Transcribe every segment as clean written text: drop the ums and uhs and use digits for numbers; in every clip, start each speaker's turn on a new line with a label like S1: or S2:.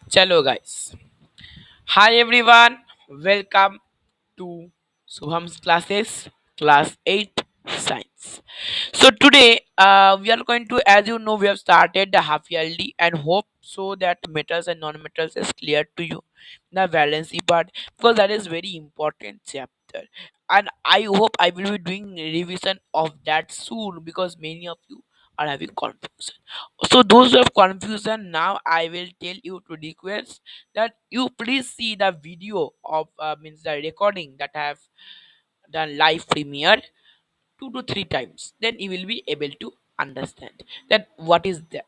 S1: Chalo guys. Hi everyone. Welcome to Subham's classes, class 8 science. So today we are going to, as you know, we have started the half yearly and hope so that metals and non-metals is clear to you. The valency part, because that is very important chapter. And I hope I will be doing revision of that soon because many of you are having confusion. So those who have confusion now, I will tell you to request that you please see the video of means the recording that I have done live premiere 2 to 3 times. Then you will be able to understand that what is that.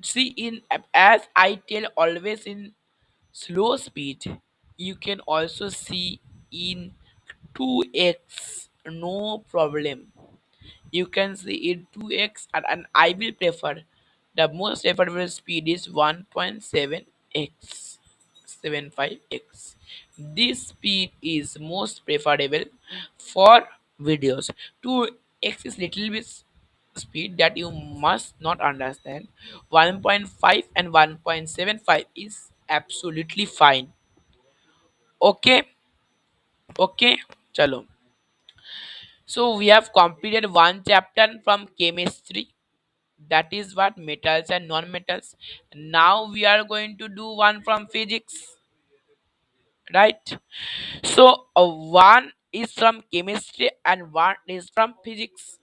S1: See, in as I tell always in slow speed, you can also see in 2x, no problem. You can see it 2x, and I will prefer the most preferable speed is 1.7x 75x. This speed is most preferable for videos. 2x is little bit speed that you must not understand. 1.5 and 1.75 is absolutely fine. Okay, okay, chalo. So we have completed one chapter from chemistry, that is what metals and non-metals. Now we are going to do one from physics, right? So one is from chemistry and one is from physics,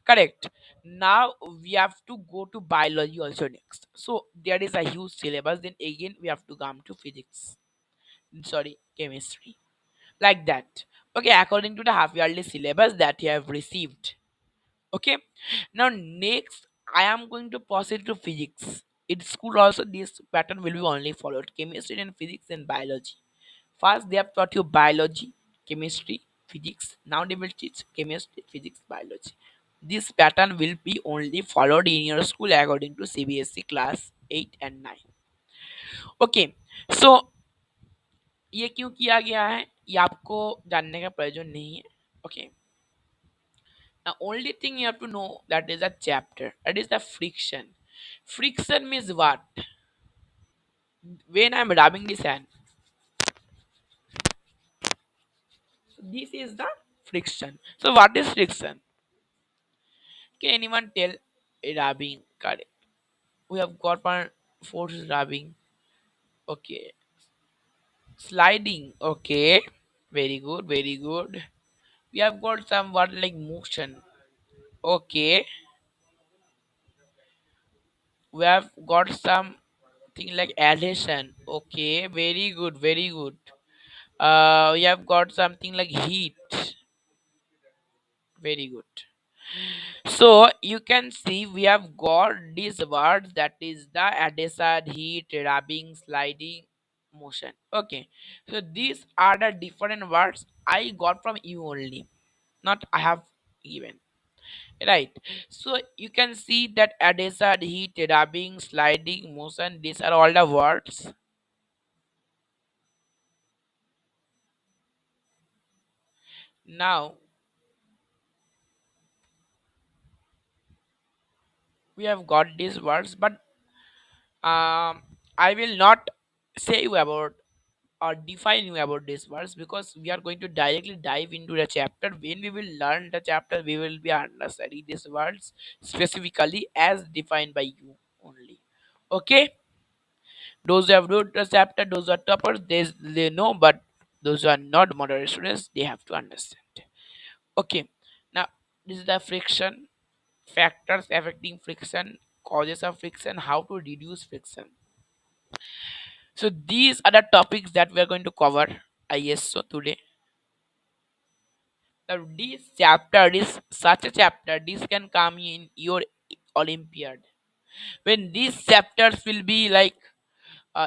S1: correct? Now we have to go to biology also next. So there is a huge syllabus, then again we have to come to physics, sorry, chemistry, like that. Okay, according to the half yearly syllabus that you have received. Okay, now next I am going to proceed to physics. In school also this pattern will be only followed: chemistry and physics and biology. First they have taught you biology, chemistry, physics. Now they will teach chemistry, physics, biology. This pattern will be only followed in your school according to CBSE class 8 and 9. Okay, so ये क्यों किया गया है ये आपको जानने का प्रयोजन नहीं है. Okay, the only thing you have to know, that is a chapter, that is the friction. Friction means what? When I'm rubbing the sand, so this is the friction. So what is friction? Can anyone tell? Rubbing, correct. We have got one force rubbing. Okay, sliding. Okay, very good, very good. We have got some word like motion. Okay, we have got something like adhesion. Okay, very good, very good. We have got something like heat. Very good. So you can see we have got these words, that is the adhesive, heat, rubbing, sliding, motion. Okay, so these are the different words I got from you only, not I have given, right? So you can see that adhesive, heat, rubbing, sliding, motion, these are all the words. Now we have got these words, but I will not say you about or define you about these words, because we are going to directly dive into the chapter. When we will learn the chapter, we will be understanding these words specifically as defined by you only. Okay, those who have wrote the chapter, those are toppers, they know, but those who are not moderate students, they have to understand. Okay, now this is the friction, factors affecting friction, causes of friction, how to reduce friction. So these are the topics that we are going to cover. I guess so today. Now this chapter is such a chapter. This can come in your Olympiad. When these chapters will be like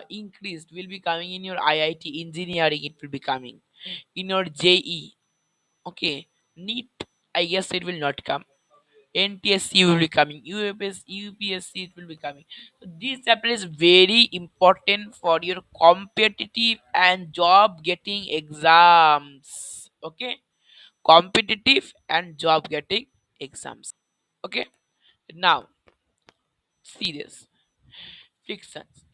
S1: increased, will be coming in your IIT engineering. It will be coming in your JE. Okay, NEET. I guess it will not come. NTSC will be coming. UPSC it will be coming. So this chapter is very important for your competitive and job getting exams. Okay, competitive and job getting exams. Okay, now see this frictions.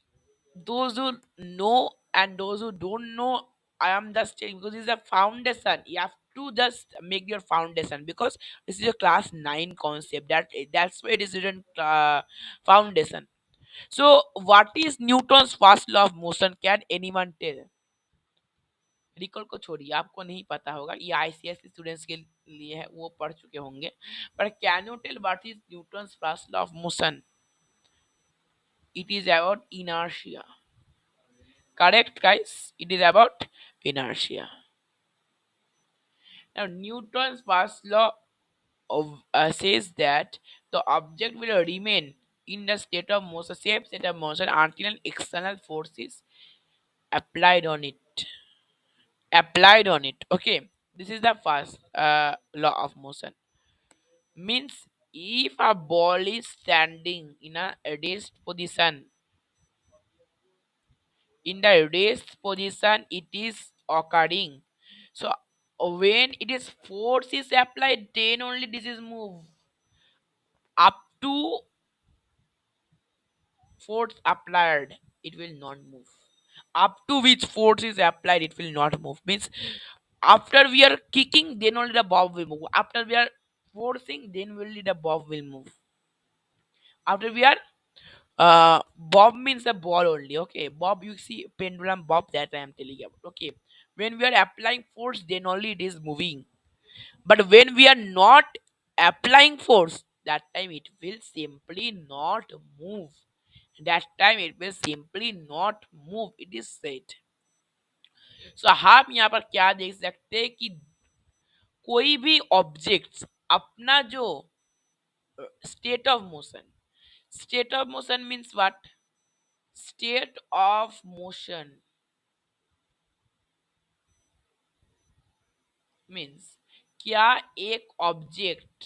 S1: those who know and those who don't know, I am just telling because it's a foundation. You have to just make your foundation because this is a class 9 concept. That's why it is written foundation. So what is Newton's first law of motion? Can anyone tell? Recall को छोड़िए, आपको नहीं पता होगा, ये ICSE students के लिए है, वो पढ़ चुके होंगे। पर can you tell what is Newton's first law of motion? It is about inertia. Correct, guys? It is about inertia. Now, Newton's first law says that the object will remain in the state of motion, same state of motion until an external force is applied on it. Applied on it. Okay, this is the first law of motion. Means if a ball is standing in a rest position, in the rest position it is occurring. So when it is force is applied, then only this is move. Up to force applied, it will not move. Up to which force is applied, it will not move. Means after we are kicking, then only the bob will move. After we are forcing, then only the bob will move. After we are bob means a ball only. Okay, bob, you see pendulum bob, that I am telling you about. Okay, when we are applying force, then only it is moving. But when we are not applying force, that time it will simply not move. That time it will simply not move, it is said. So हम यहाँ पर क्या देख सकते हैं कि कोई भी ऑब्जेक्ट अपना जो state of motion, state of motion means what? State of motion means क्या एक ऑब्जेक्ट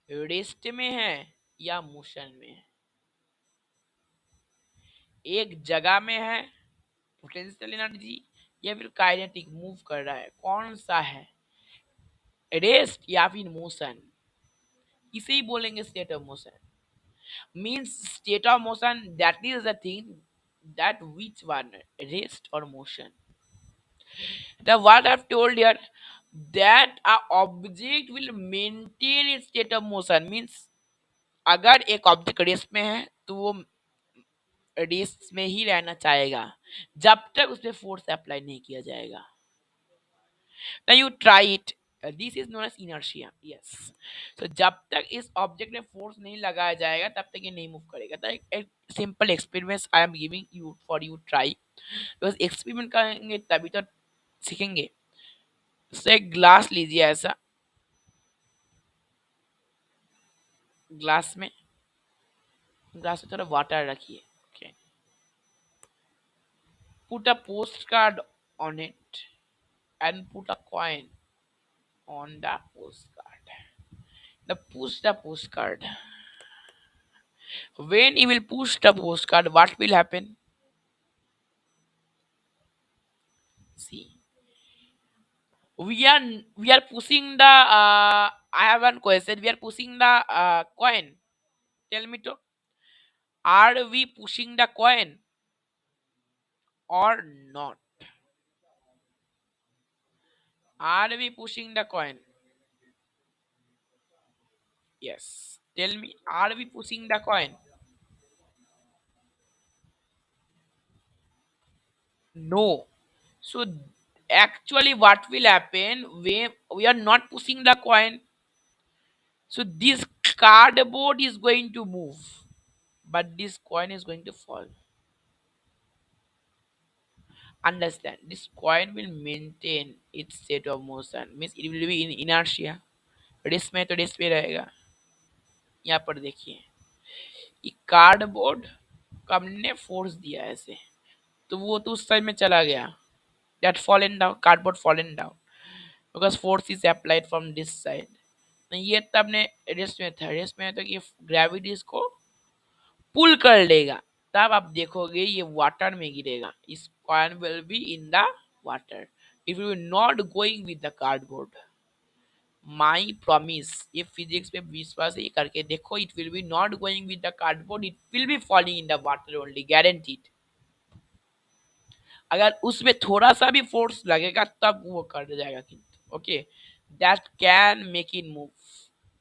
S1: रेस्ट में है या मोशन में है, एक जगह में है पोटेंशियल एनर्जी, या फिर काइनेटिक मूव कर रहा है, कौन सा है? रेस्ट या फिर मोशन, इसे ही बोलेंगे state of motion. Means state of motion that is the thing that which one, rest or motion. The what I've told here, that a object will maintain its state of motion means अगर एक object rest में है तो वो rest में ही रहना चाहेगा जब तक उस पर फोर्स अप्लाई नहीं किया जाएगा। Now you try it. This is known as inertia. Yes. So जब तक इस ऑब्जेक्ट में फोर्स नहीं लगाया जाएगा तब तक ये नहीं मूव करेगा। तो एक simple experiment I am giving you for you try, because experiment करेंगे तभी तो सीखेंगे। तो एक ग्लास लीजिए, ऐसा ग्लास में थोड़ा वाटर रखिए। Okay, put a post card on it and put a coin on the postcard. The push the postcard. When you will push the postcard, what will happen? See, we are pushing the. I have one question. We are pushing the coin. Tell me to. Are we pushing the coin or not? Are we pushing the coin? Yes. Tell me. Are we pushing the coin? No. So actually, what will happen? We are not pushing the coin. So this cardboard is going to move, but this coin is going to fall. Understand? This coin will maintain its state of motion. Means it will be in inertia. Rest में तो rest पे रहेगा। यहाँ पर देखिए, ये cardboard को हमने फोर्स दिया ऐसे, तो वो तो उस साइड में चला गया। That fallen down, cardboard fallen down because force is applied from this side. ये तब ने रेस्ट में था, रेस्ट में तो ये ग्रेविटी इसको पुल कर लेगा, तब आप देखोगे ये वाटर में गिरेगा। इस coin will be in the water, it will not going with the cardboard. My promise, ये फिजिक्स पे विश्वास ही करके देखो, it will B not going with the cardboard, it will be falling in the water only, guaranteed. अगर उसमें थोड़ा सा भी फोर्स लगेगा तब वो कट जाएगा, किंतु okay, that can make it move.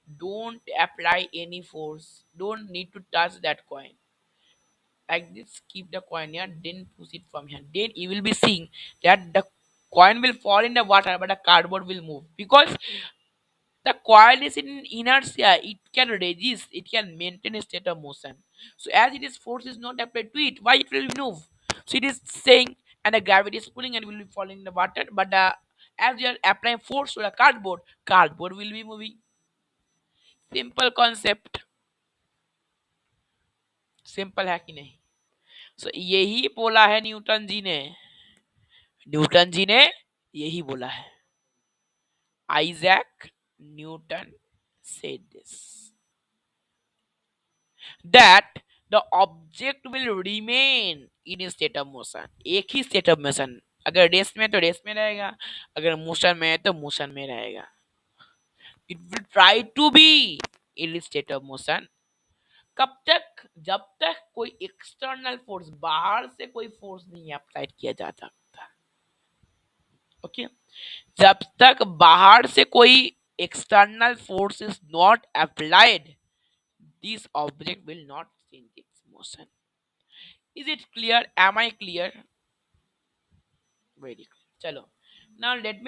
S1: Don't apply any force, don't need to touch that coin, like this, keep the coin here, then push it from here, then you will be seeing that the coin will fall in the water but the cardboard will move, because the coil is in inertia, it can resist, it can maintain a state of motion. So as it is, force is not applied to it, why it will move? So it is saying, and the gravity is pulling and will be falling in the water, but as you are applying force to the cardboard, cardboard will be moving. Simple concept, simple है कि नहीं? सो यही बोला है Newton ji ने, Newton ji ने यही बोला है। Isaac Newton said this, that the object will remain in a state of motion, एक ही state of motion, अगर रेस्ट में तो रेस्ट में रहेगा, अगर मोशन में है तो मोशन में रहेगा। it will try to be in a state of motion, कब तक? जब तक कोई एक्सटर्नल फोर्स, बाहर से कोई फोर्स नहीं अप्लाई किया जाता, ओके, जब तक बाहर से कोई external force is not applied, this object will not change its motion. Is it clear? Am I clear? Very clear. चलो, now let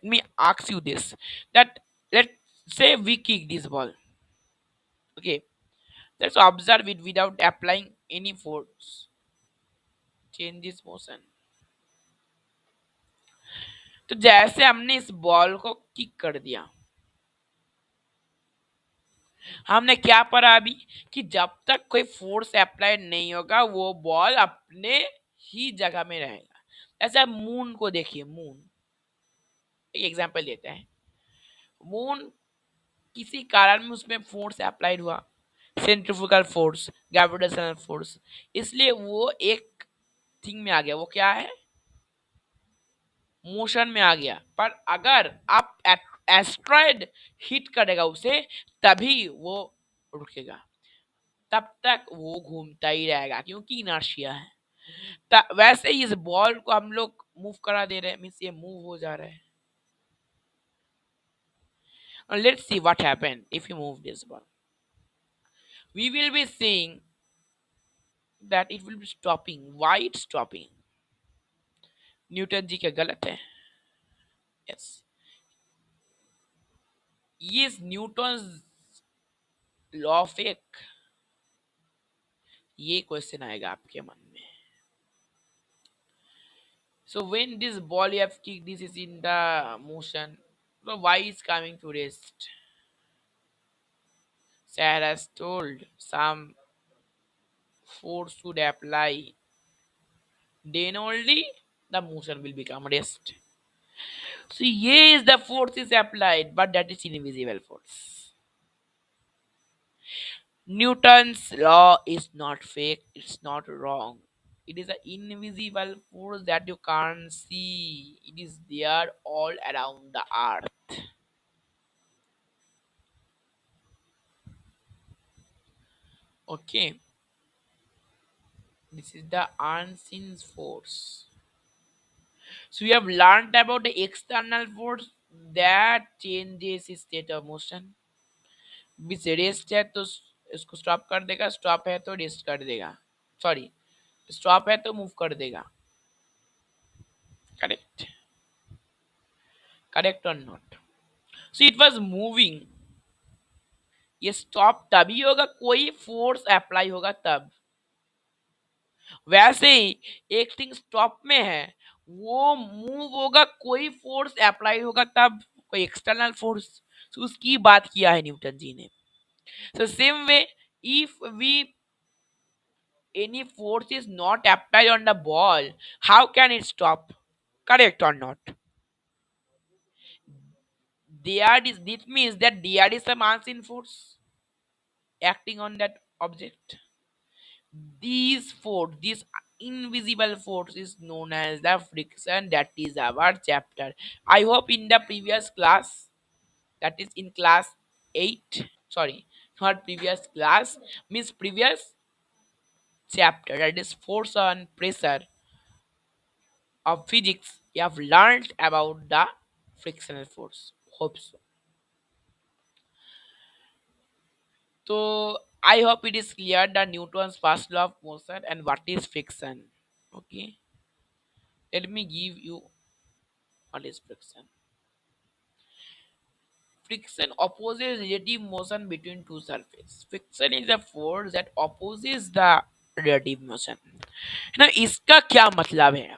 S1: me ask you this, that let's say we kick this ball, okay, let's observe it without applying any force, change this motion। तो जैसे हमने इस ball को kick कर दिया, हमने क्या पढ़ा अभी, कि जब तक कोई फोर्स अप्लाई नहीं होगा वो बॉल अपने ही जगह में रहेगा। ऐसा मून को देखिए, मून एक एग्जांपल लेते हैं। मून किसी कारण में उसमें फोर्स अप्लाइड हुआ, सेंट्रीफ्यूगल फोर्स, ग्रेविटेशनल फोर्स, इसलिए वो एक थिंग में आ गया। वो क्या है? मोशन में आ गया। पर अगर आप एस्ट्रॉयड हिट करेगा उसे, तभी वो रुकेगा, तब तक वो घूमता ही रहेगा, क्योंकि इनर्शिया है। वैसे ही इस बॉल को हम लोग मूव करा दे रहे हैं, मींस ये मूव हो जा रहा है। Let's see what happen if you move this ball, we will be seeing that it will be stopping. Why it stopping? Newton ji क्या गलत है? यस, ये न्यूटन लॉ फेक, ये क्वेश्चन आएगा आपके मन में। So when this ball you have kicked, this is in the motion. So why is coming to rest? Sir has told some force should apply. Then only the motion will become rest. So yes, the force is applied, but that is invisible force. Newton's law is not fake, it's not wrong. It is an invisible force that you can't see. It is there all around the earth. Okay. This is the unseen force. So we have learned about the external force that changes its state of motion. Beach rest है तो इसको stop कर देगा, stop है तो rest कर देगा, sorry, stop है तो मूव कर देगा। करेक्ट? करेक्ट और not? So it was moving, ये स्टॉप तभी होगा कोई फोर्स अप्लाई होगा तब। वैसे ही एक थिंग स्टॉप में है, वो मूव होगा कोई फोर्स अप्लाई होगा तब, कोई एक्सटर्नल फोर्स। तो उसकी बात किया है न्यूटन जी ने। So same way, if we any force is not applied on the ball, how can it stop? Correct or not? There is, this means that there is some unseen force acting on that object. These force, this invisible force is known as the friction. That is our chapter. I hope in the previous class that is in class 8, sorry, not previous class, means previous chapter, that is force and pressure of physics, you have learned about the frictional force. Hope so. So I hope it is clear the Newton's first law of motion and what is friction. Okay, let me give you what is friction. Friction opposes relative motion between two surfaces. Friction is a force that opposes the relative motion. ना इसका क्या मतलब है?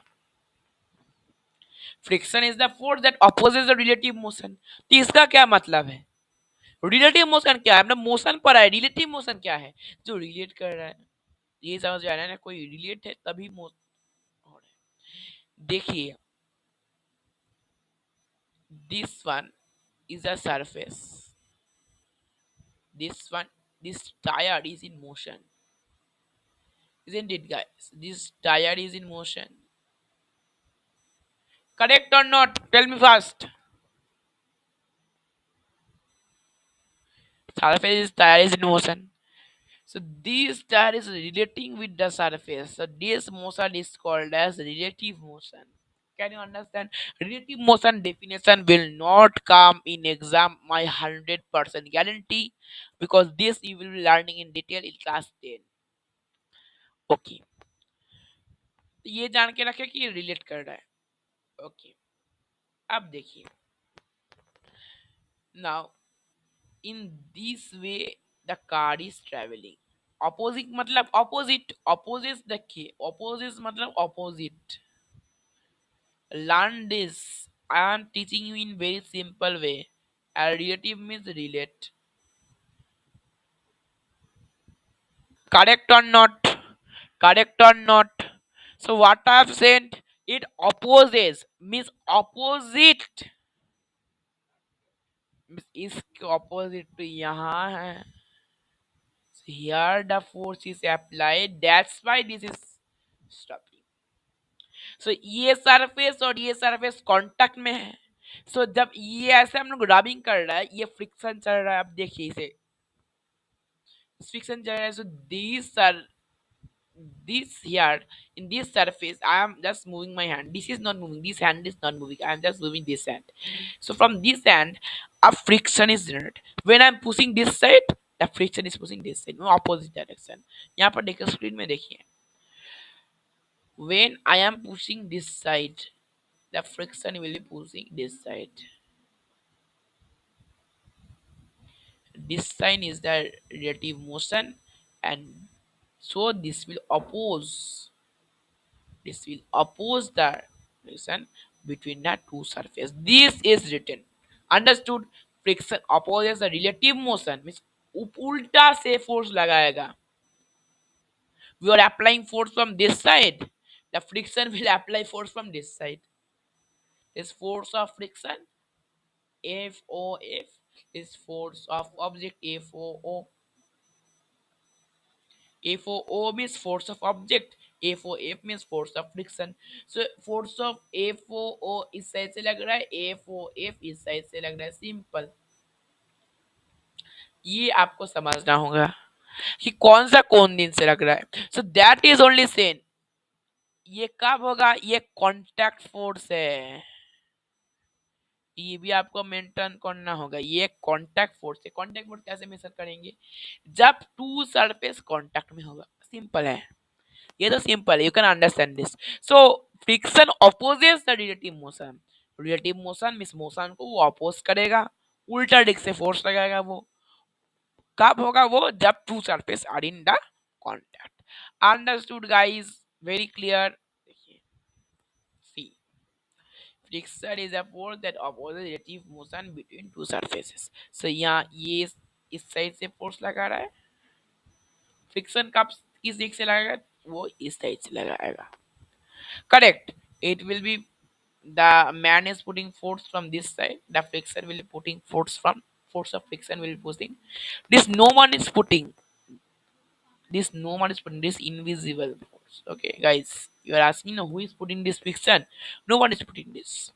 S1: Friction is the force that opposes the relative motion. तो इसका क्या मतलब है? रिलेटिव मोशन क्या है? मतलब मोशन पर है, रिलेटिव मोशन क्या है? जो रिलेट कर रहा है. ये समझ आ रहा है ना, कोई रिलेट है तभी मोशन हो रहा है. देखिए, this one is a surface, this one, this tire is in motion, isn't it guys? This tire is in motion, correct or not? Tell me fast. Surface is tire is in motion. So this tire is relating with the surface. So this motion is called as relative motion. Can you understand? Relative motion definition will not come in exam, my 100% guarantee, because this you will be learning in detail in class 10. Okay. तो ये जान के रखे कि relate कर रहा है. Okay, अब देखिए. Now in this way the car is traveling. Opposite मतलब opposite, opposes the key, opposes मतलब opposite. Learn this. I am teaching you in very simple way. A relative means relate. Correct or not? Correct or not? So what I have said, it opposes means opposite. इसके opposite तो यहाँ है. Here the force is applied, that's why this is stopping. So ये surface और ये surface contact में है. So जब ये ऐसे हम लोग रबिंग कर रहा है, ये फ्रिक्शन चल रहा है. अब देखिए इसे फ्रिक्शन चल रहा है. So these are this here in this surface I am just moving my hand, this is not moving, this hand is not moving, I am just moving this hand. So from this hand a friction is generated. When I am pushing this side, the friction is pushing this side, opposite direction. यहाँ पर देखिए screen में देखिए, when I am pushing this side, the friction will be pushing this side. This sign is the relative motion, and so this will oppose the friction between the two surfaces. This is written. Understood? Friction opposes the relative motion, means उल्टा से force लगाएगा. We are applying force from this side. The friction will apply force from this side. This force of friction FOF is force of object FOO. FOO means force of object. FOF means force of friction. So force of FOO इस side से लग रहा है, FOF इस side से लग रहा है. सिंपल. ये आपको समझना होगा कि कौन सा कौन दिन से लग रहा है. So that is only Sen. ये कब होगा? ये कांटेक्ट फोर्स है. ये भी आपको मेंटेन करना होगा. ये कांटेक्ट फोर्स है. कांटेक्ट फोर्स कैसे मेजर करेंगे? जब टू सरफेस कांटेक्ट में होगा. सिंपल है. ये तो सिंपल है. You can understand this. So friction opposes the relative motion. Relative motion means motion को वो अपोज करेगा, उल्टा दिख से फोर्स लगाएगा. वो कब होगा? वो जब two surface are in the contact. Understood guys? Very clear. देखिए, see friction is a force that opposes relative motion between two surfaces. So यहाँ ये इस साइड से फोर्स लगा रहा है. फ्रिक्शन कब किस दिख से लगाएगा? वो इस साइड से लगाएगा. Correct. It will be the man is putting force from this side. The friction will be putting force of friction will be pushing. This no one is putting. This no one is putting this invisible force. Okay, guys, you are asking who is putting this friction? No one is putting this.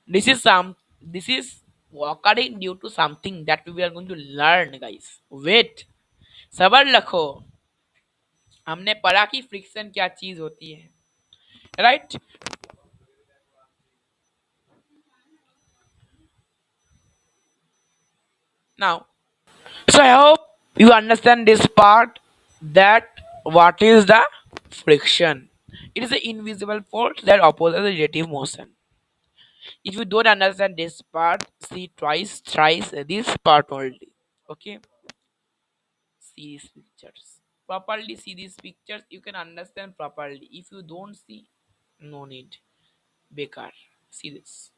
S1: This is occurring due to something that we are going to learn, guys. Wait, सबर रखो. हमने पढ़ा कि friction क्या चीज होती है, right? Now, so I hope you understand this part, that what is the friction. It is an invisible force that opposes the relative motion. If you don't understand this part, see twice, thrice this part only. Okay, see these pictures properly. See these pictures. You can understand properly. If you don't see, no need. Bekar. See this.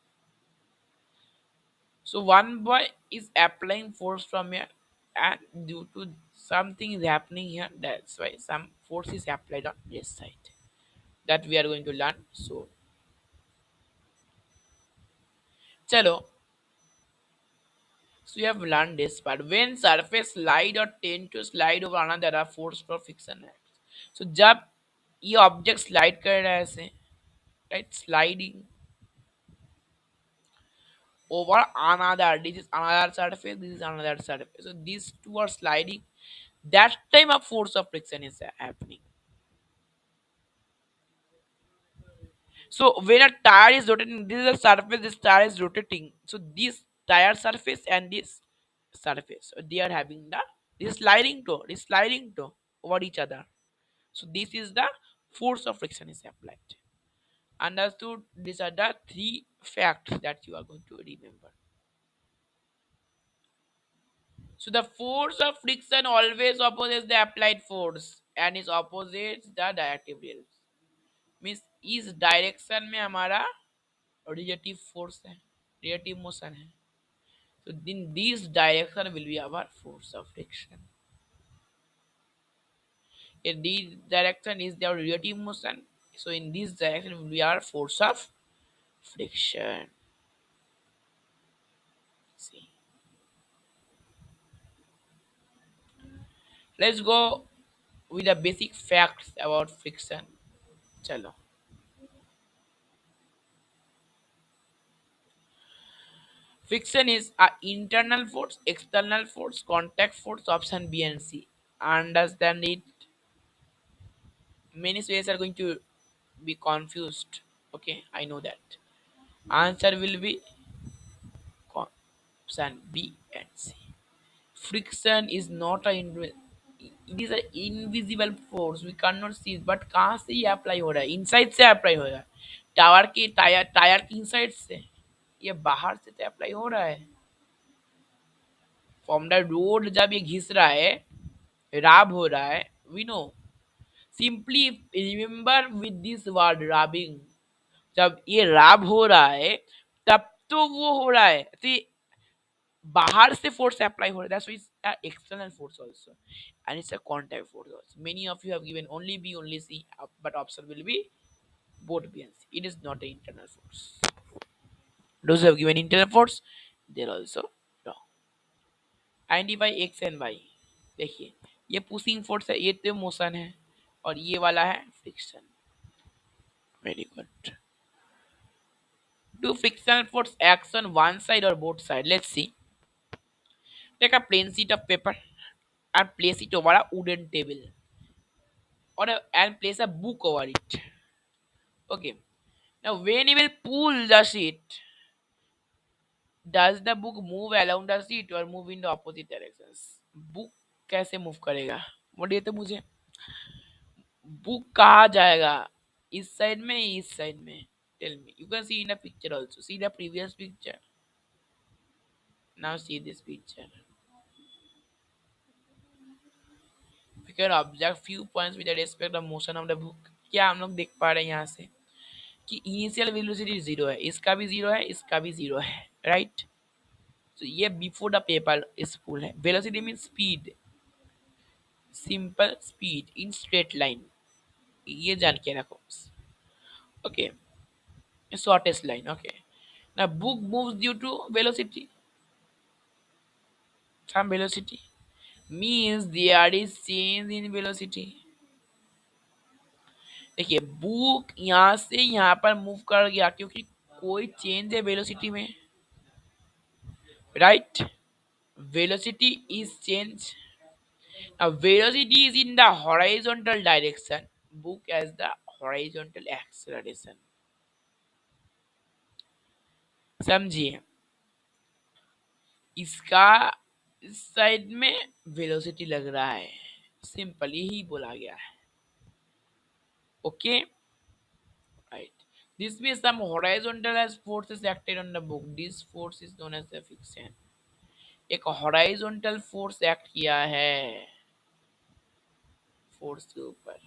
S1: So one boy is applying force from here, and due to something is happening here, that's why some force is applied on this side. That we are going to learn. So, chalo. So you have learned this part. When surface slide or tend to slide over another, there are force for friction acts. So जब ये object slide कर रहा है ऐसे, right? Sliding over another. This is another surface. This is another surface. So these two are sliding. That time a force of friction is happening. So when a tire is rotating, this is a surface. This tire is rotating. So this tire surface and this surface, so they are having the this sliding to over each other. So this is the force of friction is applied. Understood? These are the three facts that you are going to remember. So the force of friction always opposes the applied force and is opposite the directive reals. Means इस direction में हमारा relative force है, relative motion है. So in this direction will be our force of friction. In this direction is their relative motion. So in this direction will be our force of friction. See. Let's go with the basic facts about friction. Chalo. Friction is a internal force, external force, contact force, option B and C. Understand it. Many students are going to be confused. Okay, I know that. Answer will be option B and C. Friction is not a it is an invisible force, we cannot see it, but कहाँ से ये apply हो रहा है? Inside से apply हो रहा है. टावर के टायर टायर की इनसाइड से, ये बाहर से तो अप्लाई हो रहा है. फ्रॉम द रोड जब ये घिस रहा है, राब हो रहा है, we know. Simply remember with this word rubbing. जब ये राब हो रहा है, तब तो वो हो रहा है, तो बाहर से फोर्स अप्लाई हो रहा है. That's why it's external force also, and it's a contact force also. Many of you have given only B, only C, but option will be both B and C. It is not an internal force. Those who have given internal force, they're also wrong. Identify X and Y. देखिए, ये pushing force है, ये तो motion है, और ये वाला है friction. Very good. Do frictional force acts on one side or both sides? Let's see. Take a plain sheet of paper and place it over a wooden table, and place a book over it. Okay. Now, when you will pull the sheet, does the book move along the sheet or move in the opposite directions? Book कैसे move करेगा? बोलिए तो मुझे. Book कहाँ जाएगा? इस side में, इस side में? Tell me. You can see in the picture also. See the previous picture. Now see this picture. We can observe few points with respect to motion of the book. क्या हम लोग देख पा रहे हैं यहाँ से कि इनिशियल वेलोसिटी जीरो है, इसका भी जीरो है, इसका भी जीरो है, राइट? तो ये before the paper is full है. Velocity mean speed, simple speed in straight line, ये जान के रखो. Okay, shortest line. Okay, now book moves due to velocity, some velocity, means there is change in velocity. देखिए, book यहाँ से यहाँ पर मूव कर गया क्योंकि कोई चेंज है वेलोसिटी में. right? Velocity is change. Now velocity is in the horizontal direction. Book as the horizontal acceleration. समझिए, इसका इस साइड में वेलोसिटी लग रहा है, सिंपल यही बोला गया है. Okay, right. This means some horizontal as forces acted on the book. This force is known as the friction. एक horizontal force act किया है फोर्स के ऊपर.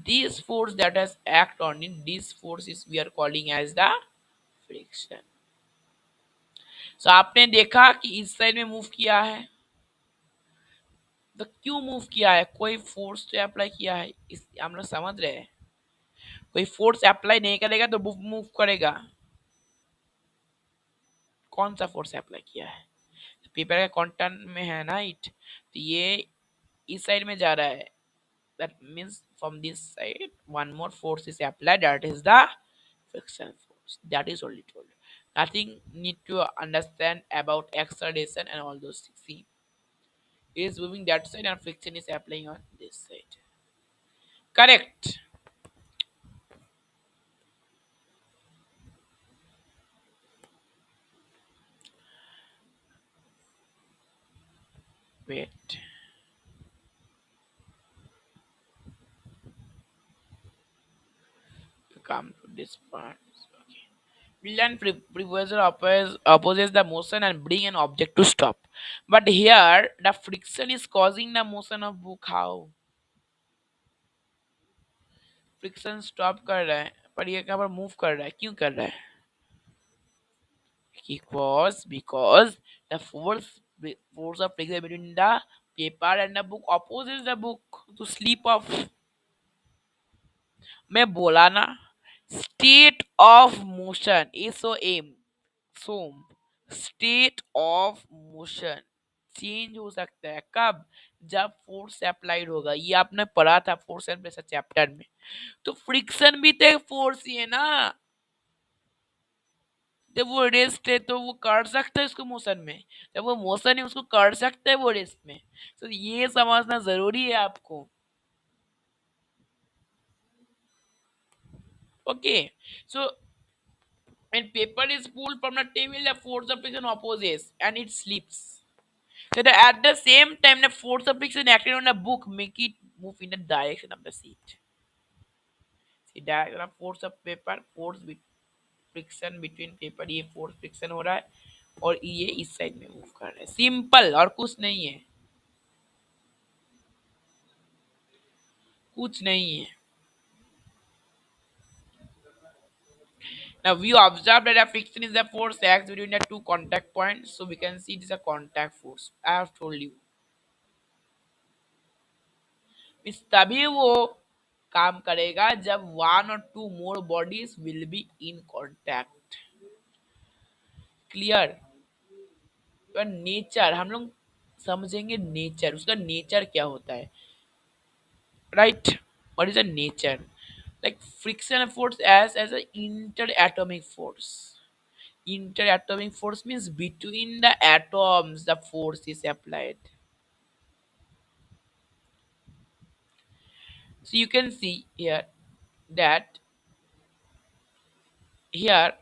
S1: This force that has act on it, this force is we are calling as the friction. So आपने देखा कि इस side में मूव किया है, तो क्यों मूव किया है? कोई फोर्स तो अप्लाई किया है, इस हम लोग समझ रहे हैं. कोई फोर्स अप्लाई नहीं करेगा तो मूव मूव करेगा. कौन सा फोर्स अप्लाई किया है? पेपर का कंटेंट में है ना इट, तो ये इस साइड में जा रहा है. That means from this side one more force is applied, that is the friction force. That is only told. Nothing need to understand about acceleration and all those things. See, it is moving that side and friction is applying on this side. Correct. Wait. To come to this part. Okay. Will and precursor opposes the motion and bring an object to stop. But here the friction is causing the motion of book. How? Friction stop कर रहा है पर ये कहाँ पर move कर रहा है, क्यों कर रहा है? Because the force of friction between the paper and the book opposes the book to slip off. मैं बोला ना, स्टेट ऑफ मोशन एसओ एम सोम, स्टेट ऑफ मोशन चेंज हो सकता है कब? जब फोर्स अप्लाइड होगा. ये आपने पढ़ा था फोर्स एंड प्रेशर चैप्टर में. तो फ्रिक्शन भी तो एक फोर्स ही है ना. जब वो रेस्ट है तो वो कर सकता है उसको मोशन में, जब वो मोशन है उसको कर सकता है वो रेस्ट में. तो ये समझना जरूरी है आपको. Okay, so when paper is pulled from the table, the force of friction opposes and it slips. So at the same time, the force of friction acting on the book make it move in the direction of the seat. See, direction of force of paper, force with friction between paper, ये force friction हो रहा है और ये इस side में move कर रहा है. सिंपल, और कुछ नहीं है, कुछ नहीं है. Now we observe that a friction is the force acts between the two contact points, so we can see it is a contact force. I have told you. इस तभी वो काम करेगा जब वन और two more bodies will be in contact. Clear? Nature हम लोग समझेंगे, नेचर उसका नेचर क्या होता है, right? What is the nature? Like friction force as an interatomic force. Interatomic force means between the atoms the force is applied. So you can see here that here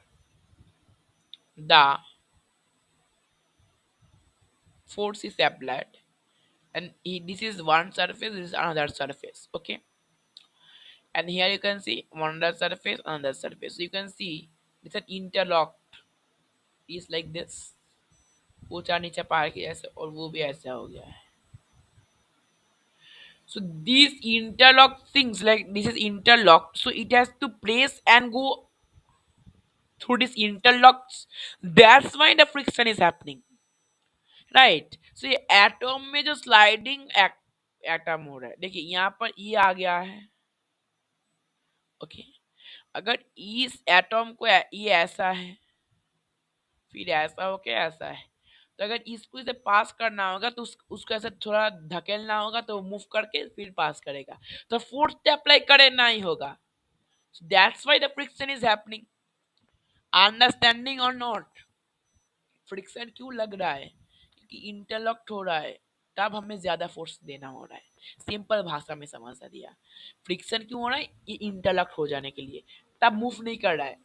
S1: the force is applied, and this is one surface, this is another surface. Okay, and here you can see one other surface, another surface. So you can see it's an interlocked is like this. ऊंचा नीचे पहाड़ के ऐसे और वो भी ऐसा हो गया है. So these interlocked things, like this is interlocked, so it has to place and go through this interlocks. That's why the friction is happening, right? So ये एटम में जो स्लाइडिंग एटम हो रहा है, देखिए यहाँ पर ई आ गया है. ओके, अगर इस एटम को ये ऐसा है, फिर ऐसा हो के ऐसा है, तो अगर इसको इसे पास करना होगा तो उसको ऐसे थोड़ा धकेलना होगा तो मूव करके फिर पास करेगा, तो फोर्स अप्लाई करे ना ही होगा. That's why the friction is happening. Understanding और नॉट, फ्रिक्शन क्यों लग रहा है, क्योंकि इंटरलॉक हो रहा है, तब हमें ज्यादा फोर्स देना हो रहा है। सिंपल भाषा में समझा दिया। फ्रिक्शन क्यों हो रहा है, ये इंटरलॉक हो जाने के लिए, तब मूव नहीं कर रहा है।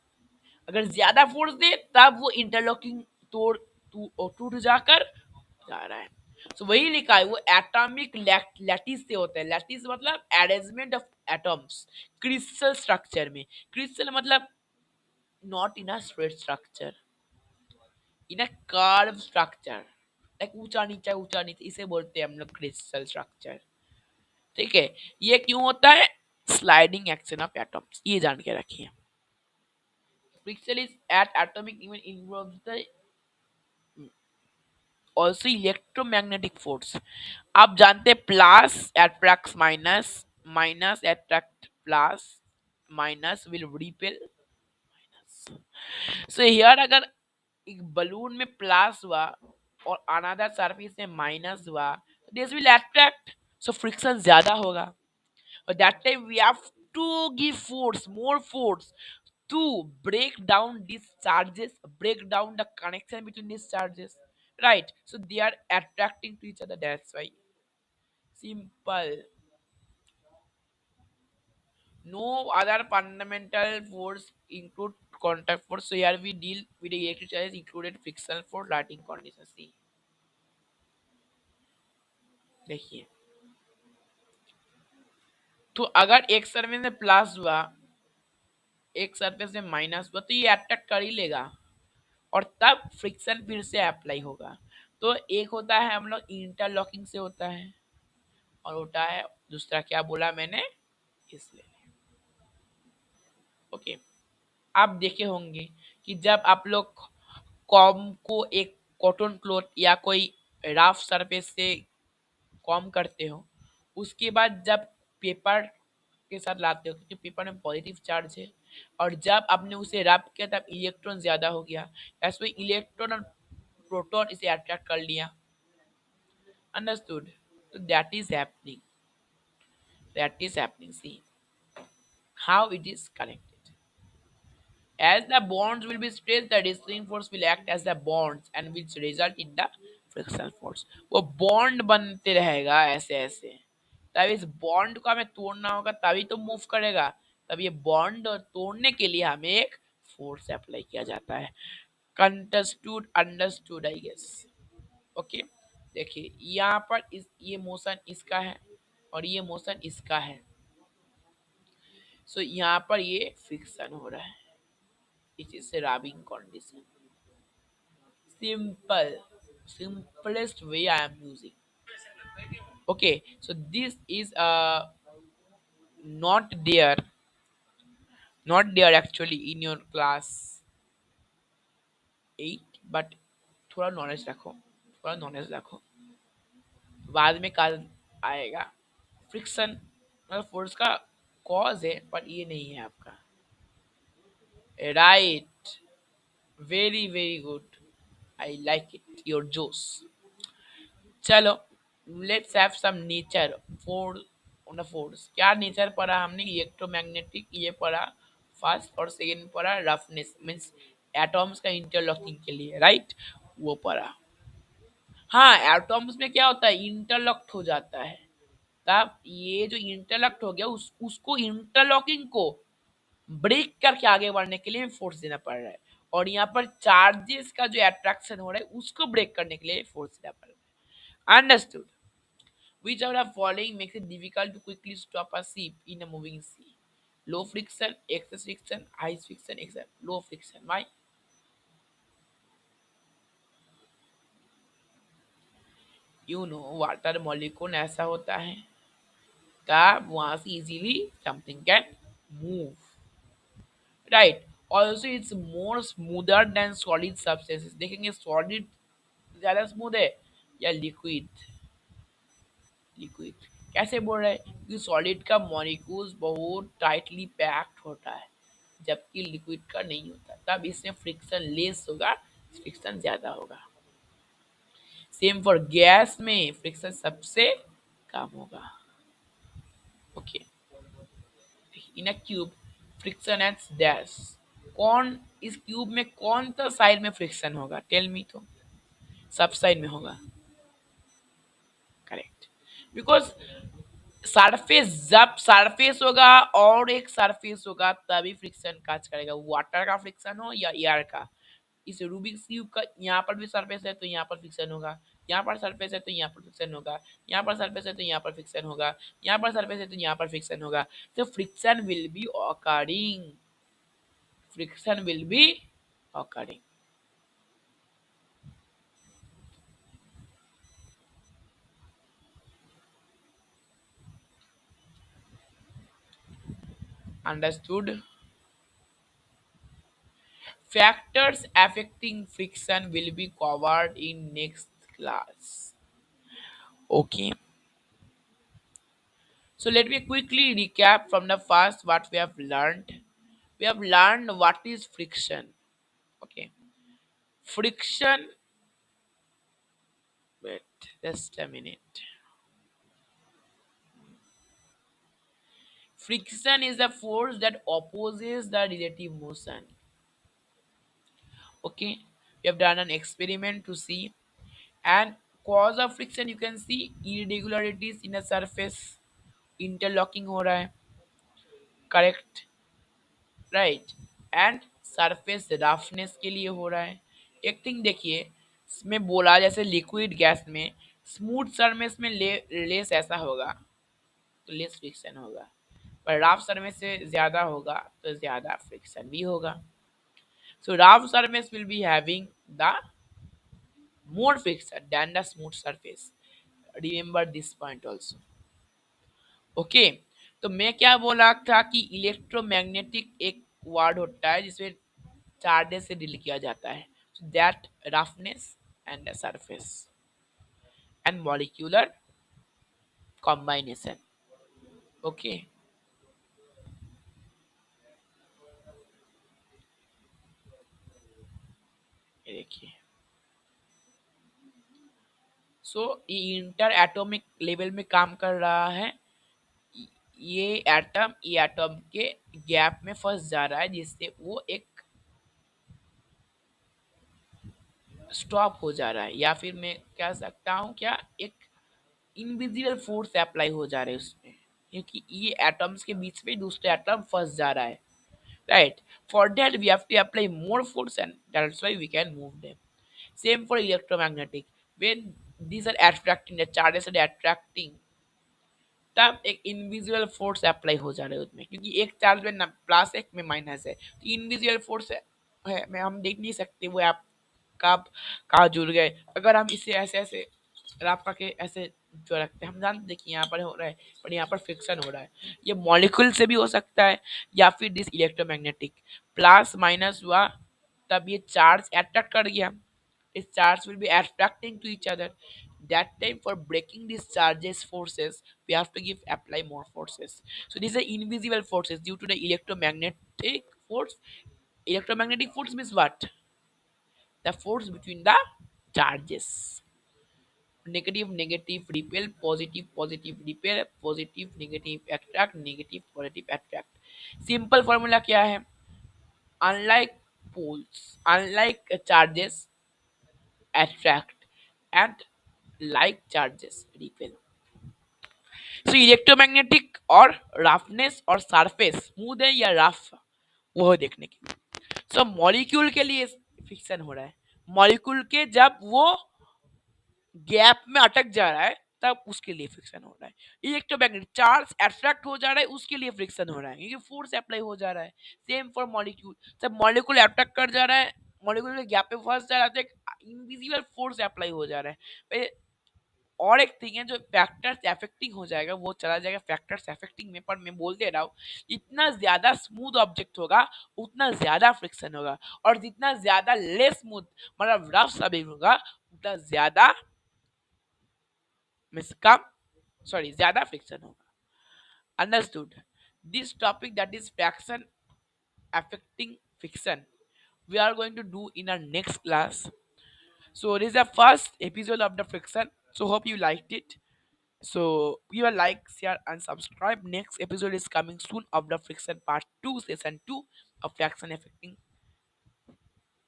S1: अगर ज्यादा फोर्स दे तब वो इंटरलॉकिंग तोड़ टूट जाकर जा रहा है। तो वही लिखा है, वो एटॉमिक लैटिस से होता है। लैटिस मतलब arrangement of atoms crystal structure में। क्रिस्टल मतलब not in a straight structure, in a curve structure, like ऊंचा नीचा, इसे बोलते हैं हम लोग क्रिस्टल स्ट्रक्चर। ठीक है, ये क्यों होता है, स्लाइडिंग एक्शन ऑफ एटॉम्स, ये जान के रखिए। Friction is at atomic even involves the also electromagnetic force. आप जानते हैं plus attracts minus, minus attract plus, minus will repel. So here अगर एक बलून में प्लस हुआ और अनदर सरफेस में माइनस हुआ, this will attract, so friction ज्यादा होगा। और that time we have to give force, more force to break down these charges, break down the connection between these charges, right? So they are attracting to each other, that's why. Simple. No other fundamental force include contact force. So here we deal with the electric charges included frictional force, lighting conditions. See, देखिए, तो अगर एक surface में plus हुआ, एक surface में minus हुआ, तो ये अट्रैक्ट कर ही लेगा और तब फ्रिक्शन फिर से अप्लाई होगा। तो एक होता है हम लोग इंटरलॉकिंग से होता है, और होता है दूसरा, क्या बोला मैंने, इसलिए। ओके, आप देखे होंगे कि जब आप लोग कॉम को एक कॉटन क्लॉथ या कोई रफ सरफेस से कॉम करते हो, उसके बाद जब पेपर के साथ लाते हो, क्योंकि पेपर में पॉजिटिव चार्ज है, और जब आपने उसे रब किया तब इलेक्ट्रॉन ज्यादा हो गया, ऐसे इलेक्ट्रॉन और प्रोटॉन इसे अट्रैक्ट कर लिया। अंडरस्टूड? तो that is happening see how it is connected. As the bonds will be stressed, the destroying force will act as the bonds and will result in the frictional force. वो bond बनते रहेगा ऐसे ऐसे, तब इस bond को हमें तोड़ना होगा, तभी तो मूव करेगा। तब ये बॉन्ड तोड़ने के लिए हमें एक फोर्स अप्लाई किया जाता है। कंटस्टूड, अंडरस्टूड आई गेस। ओके, देखिए यहाँ पर ये मोशन इसका है और ये मोशन इसका है। सो यहाँ पर ये फ्रिक्शन हो रहा है, it is a rubbing condition. Simple, simplest way I am using. Okay, so this is not there, not there actually in your class 8, but थोड़ा नॉलेज रखो, थोड़ा नॉलेज रखो, बाद में कल आएगा। फ्रिक्शन मतलब फोर्स का कॉज है, पर ये नहीं है आपका। Right, very very good, I like it, your जोश। चलो, let's have some nature force on the force. क्या नेचर पढ़ा हमने, इलेक्ट्रोमैग्नेटिक ये पढ़ा फर्स्ट, और सेकेंड पढ़ा रफनेस मींस एटॉम्स का इंटरलॉकिंग के लिए, राइट, वो पढ़ा। हाँ, एटॉम्स में क्या होता है, इंटरलॉक्ट हो जाता है, तब ये जो इंटरलॉक्ट हो गया उसको इंटरलॉकिंग को ब्रेक करके आगे बढ़ने के लिए फोर्स देना पड़ रहा है, और यहाँ पर चार्जेस का जो अट्रैक्शन हो रहा है उसको ब्रेक करने के लिए फोर्स देना पड़ रहा है। Understood? Which of the following makes it difficult to quickly stop a ship in a moving sea? Low friction, excess friction, high friction, excess low friction. Why? You know, water molecule ऐसा होता है तब वहां से easily something can move. Right. Also, it's more smoother than solid substances. देखेंगे solid ज्यादा smooth है या लिक्विड कैसे बोल रहे हैं, क्योंकि सॉलिड का मॉलिक्यूल्स बहुत टाइटली पैक्ड होता है, जबकि लिक्विड का नहीं होता, तब इसमें फ्रिक्शन लेस होगा, फ्रिक्शन ज्यादा होगा। सेम फॉर गैस में फ्रिक्शन सबसे कम होगा। Okay, in a cube friction at dash कौन इस क्यूब में कौन सा साइड में फ्रिक्शन होगा, टेल मी तो। सब साइड में होगा, करेक्ट। बिकॉज सरफेस, जब सरफेस होगा और एक सरफेस होगा तभी फ्रिक्शन काज करेगा, वाटर का फ्रिक्शन हो या एयर का। इस रूबिक्स क्यूब का यहाँ पर भी सरफेस है तो यहाँ पर फ्रिक्शन होगा, यहाँ पर सरफेस है तो यहाँ पर फ्रिक्शन होगा, यहाँ पर सरफेस है तो यहाँ पर फ्रिक्शन होगा, यहाँ पर सरफेस है तो यहाँ पर फ्रिक्शन होगा। तो friction will be occurring, friction will be occurring. Understood? Factors affecting friction will be covered in next class. Okay. So let me quickly recap from the first what we have learned. We have learned what is friction. Okay. Friction. Wait, just a minute. Friction is the force that opposes the relative motion. Okay. We have done an experiment to see, and cause of friction you can see irregularities in a surface, interlocking हो रहा है, correct, right, and surface roughness के लिए हो रहा है। एक thing देखिए, इसमें बोला जैसे लिक्विड गैस में स्मूथ सरफेस में लेस ऐसा होगा तो लेस फ्रिक्शन होगा, पर रफ सरफेस से ज्यादा होगा तो ज्यादा फ्रिक्शन भी होगा। सो rough surface will be having the more friction than the smooth surface. Remember this point also. Okay. तो मैं क्या बोला था कि इलेक्ट्रोमैग्नेटिक एक वर्ड होता है जिसमें चार्जेस से डील किया जाता है, that roughness and the surface and molecular combination. Okay, ये देखिए। सो ये इंटर एटॉमिक लेवल में काम कर रहा है। ये एटम के गैप में फंस जा रहा है जिससे वो एक स्टॉप हो जा रहा है, या फिर मैं कह सकता हूँ क्या, एक इनविजिबल फोर्स अप्लाई हो जा रहे हैं उसमें, क्योंकि ये एटम्स के बीच में दूसरे एटम फंस जा रहा है, right. For that we have to apply more force and that's why we can move them. Same for electromagnetic, when these are attracting, the charges are attracting, तब एक इनविजिबल फोर्स अप्लाई हो जा रहा है उसमें, क्योंकि एक चार्ज में प्लस एक में माइनस है, तो इनविजिबल फोर्स है मैं हम देख नहीं सकते वो आप कब कहाँ जुड़ गए। अगर हम इसे ऐसे ऐसे रब करके ऐसे जो रखते हैं, हम जानते हैं कि यहाँ पर हो रहा है पर यहाँ पर फ्रिक्शन हो रहा है। ये मॉलिक्यूल से भी हो सकता है या फिर दिस इलेक्ट्रोमैग्नेटिक, प्लस माइनस हुआ तब ये चार्ज अट्रैक्ट कर गया, its charge will be attracting to each other. That time for breaking these charges forces, we have to give apply more forces. So these are invisible forces due to the electromagnetic force. Electromagnetic force means what? The force between the charges. Negative, negative repel, positive, positive repel, positive, negative attract, negative, positive attract. Simple formula क्या है? Unlike poles, unlike charges attract, and like charges repel. So electromagnetic और roughness और surface smooth है या rough, वो देखने के लिए। सो मॉलिक्यूल के लिए फिक्शन हो रहा है, मॉलिक्यूल के जब वो गैप में अटक जा रहा है तब उसके लिए फ्रिक्शन हो रहा है। इलेक्ट्रोमैग्नेटिक चार्ज अट्रैक्ट हो जा रहा है उसके लिए फ्रिक्शन हो रहा है, क्योंकि फोर्स अप्लाई हो जा रहा है। सेम फॉर मॉलिक्यूल, जब मॉलिक्यूल अट्रैक्ट कर जा रहा है, मॉलिक्यूल के गैप में फंस जा रहा है तो एक इनविजिबल फोर्स अप्लाई हो जा रहा है। और एक थिंग है जो फैक्टर्स अफेक्टिंग हो जाएगा, वो चला जाएगा फैक्टर्स अफेक्टिंग में, पर मैं बोल दे रहा हूँ जितना ज्यादा स्मूथ ऑब्जेक्ट होगा उतना ज्यादा फ्रिक्शन होगा, और जितना ज्यादा लेस स्मूथ मतलब रफ सभी होगा उतना ज्यादा मीन्स कम, सॉरी ज्यादा फ्रिक्शन होगा। Understood? This topic that is fraction affecting friction we are going to do in our next class. So this is the first episode of the friction, so hope you liked it. So give a like, share and subscribe. Next episode is coming soon of the friction part 2, session 2 of fraction affecting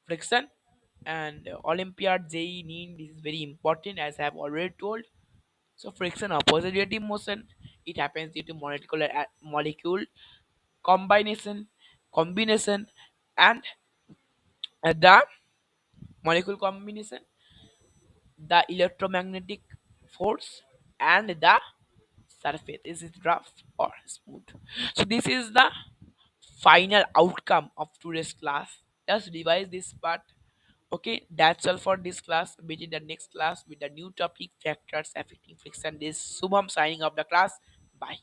S1: friction and Olympiad JE NEET. This is very important as I have already told. So friction opposes reactive motion. It happens due to molecule combination, and the molecule combination, the electromagnetic force, and the surface is it rough or smooth. So this is the final outcome of today's class. Just revise this part. Okay, that's all for this class. Meet in the next class with the new topic, factors affecting friction. This is Subham signing off the class. Bye.